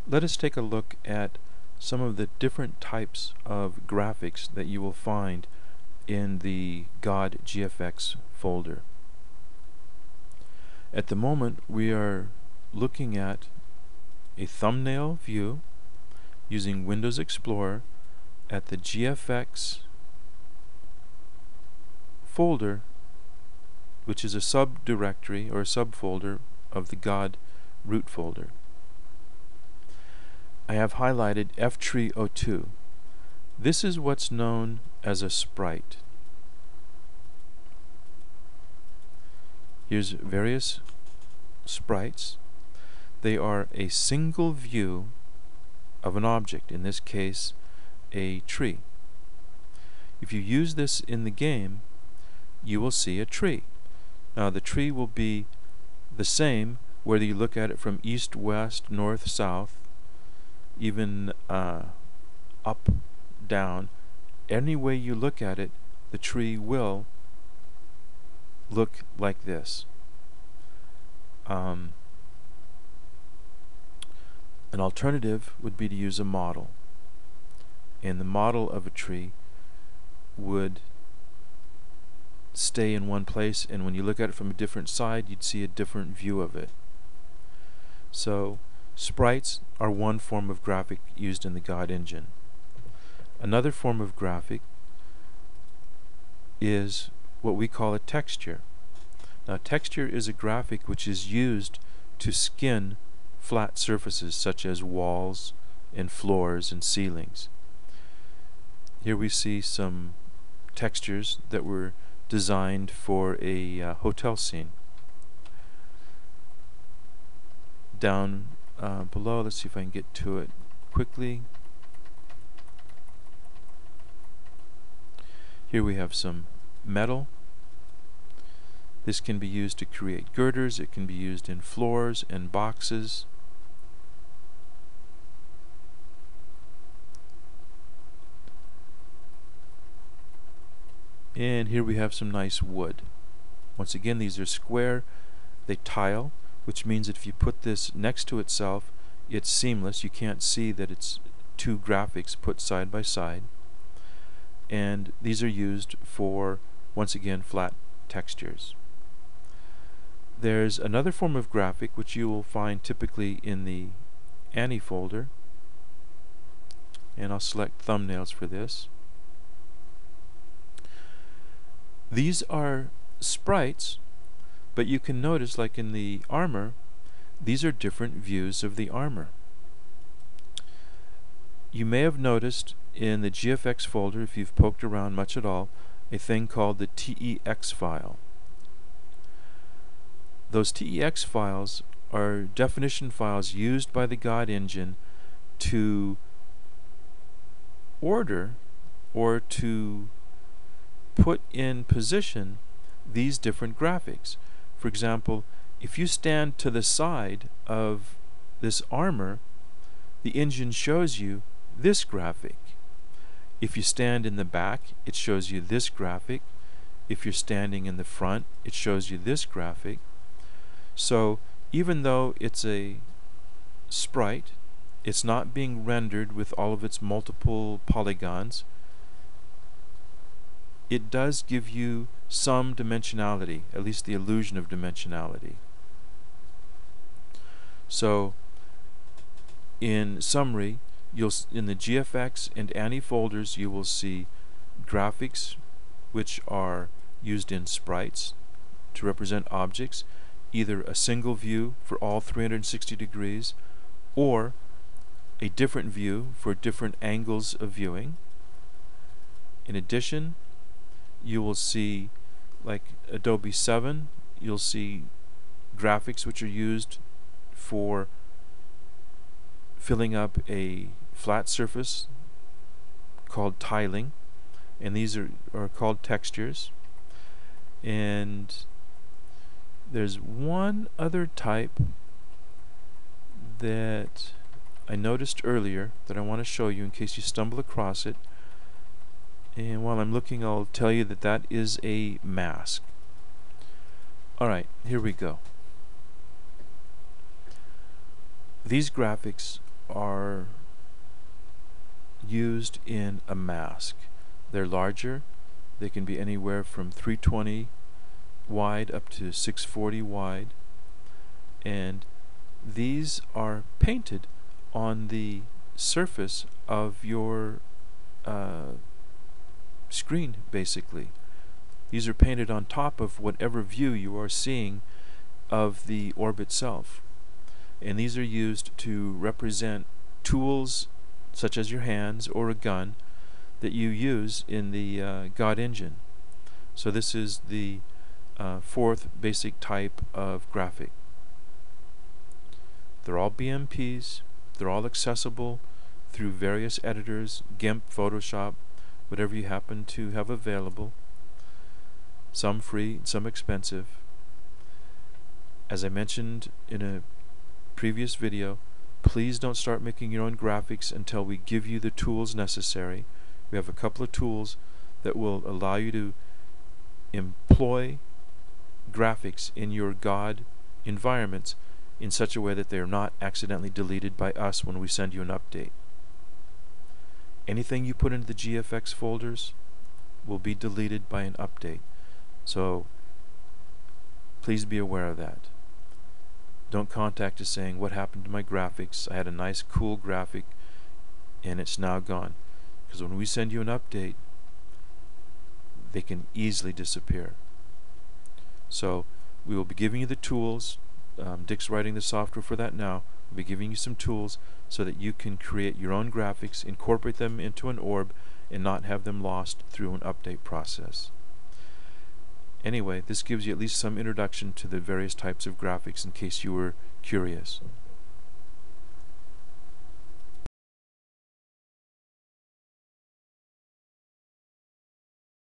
Let us take a look at some of the different types of graphics that you will find in the GODD GFX folder. At the moment we are looking at a thumbnail view using Windows Explorer at the GFX folder, which is a subdirectory or a subfolder of the GODD root folder. I have highlighted F-tree02. This is what's known as a sprite. Here's various sprites. They are a single view of an object, in this case a tree. If you use this in the game, you will see a tree. Now the tree will be the same whether you look at it from east, west, north, south, even up, down. Any way you look at it, the tree will look like this. An alternative would be to use a model, and the model of a tree would stay in one place, and when you look at it from a different side, you'd see a different view of it. So sprites are one form of graphic used in the GODD engine. Another form of graphic is what we call a texture. Now texture is a graphic which is used to skin flat surfaces such as walls and floors and ceilings. Here we see some textures that were designed for a hotel scene. Down below, let's see if I can get to it quickly. Here we have some metal. This can be used to create girders. It can be used in floors and boxes. And here we have some nice wood. Once again, these are square. They tile, which means that if you put this next to itself, it's seamless. You can't see that it's two graphics put side by side. And these are used for, once again, flat textures. There's another form of graphic which you will find typically in the Annie folder, and I'll select thumbnails for this. These are sprites, but you can notice, like in the armor, these are different views of the armor. You may have noticed in the GFX folder, if you've poked around much at all, a thing called the TEX file. Those TEX files are definition files used by the GODD engine to order or to put in position these different graphics. For example, if you stand to the side of this armor, the engine shows you this graphic. If you stand in the back, it shows you this graphic. If you're standing in the front, it shows you this graphic. So even though it's a sprite, it's not being rendered with all of its multiple polygons. It does give you some dimensionality, at least the illusion of dimensionality. So in summary, in the GFX and Annie folders, you will see graphics which are used in sprites to represent objects, either a single view for all 360 degrees or a different view for different angles of viewing. In addition, you will see, like Adobe 7, you'll see graphics which are used for filling up a flat surface called tiling, and these are called textures. And there's one other type that I noticed earlier that I want to show you in case you stumble across it. And while I'm looking, I'll tell you that that is a mask. Alright, here we go. These graphics are used in a mask. They're larger. They can be anywhere from 320 wide up to 640 wide, and these are painted on the surface of your screen, basically. These are painted on top of whatever view you are seeing of the orb itself, and these are used to represent tools such as your hands or a gun that you use in the GODD engine. So this is the fourth basic type of graphic. They're all BMPs. They're all accessible through various editors, GIMP, Photoshop, whatever you happen to have available. Some free, some expensive. As I mentioned in a previous video, please don't start making your own graphics until we give you the tools necessary. We have a couple of tools that will allow you to employ graphics in your GODD environments in such a way that they are not accidentally deleted by us when we send you an update. Anything you put into the GFX folders will be deleted by an update. So please be aware of that. Don't contact us saying, what happened to my graphics? I had a nice cool graphic and it's now gone. Because when we send you an update, they can easily disappear. So we will be giving you the tools. Dick's writing the software for that now. We'll be giving you some tools so that you can create your own graphics, incorporate them into an orb, and not have them lost through an update process. Anyway, this gives you at least some introduction to the various types of graphics in case you were curious.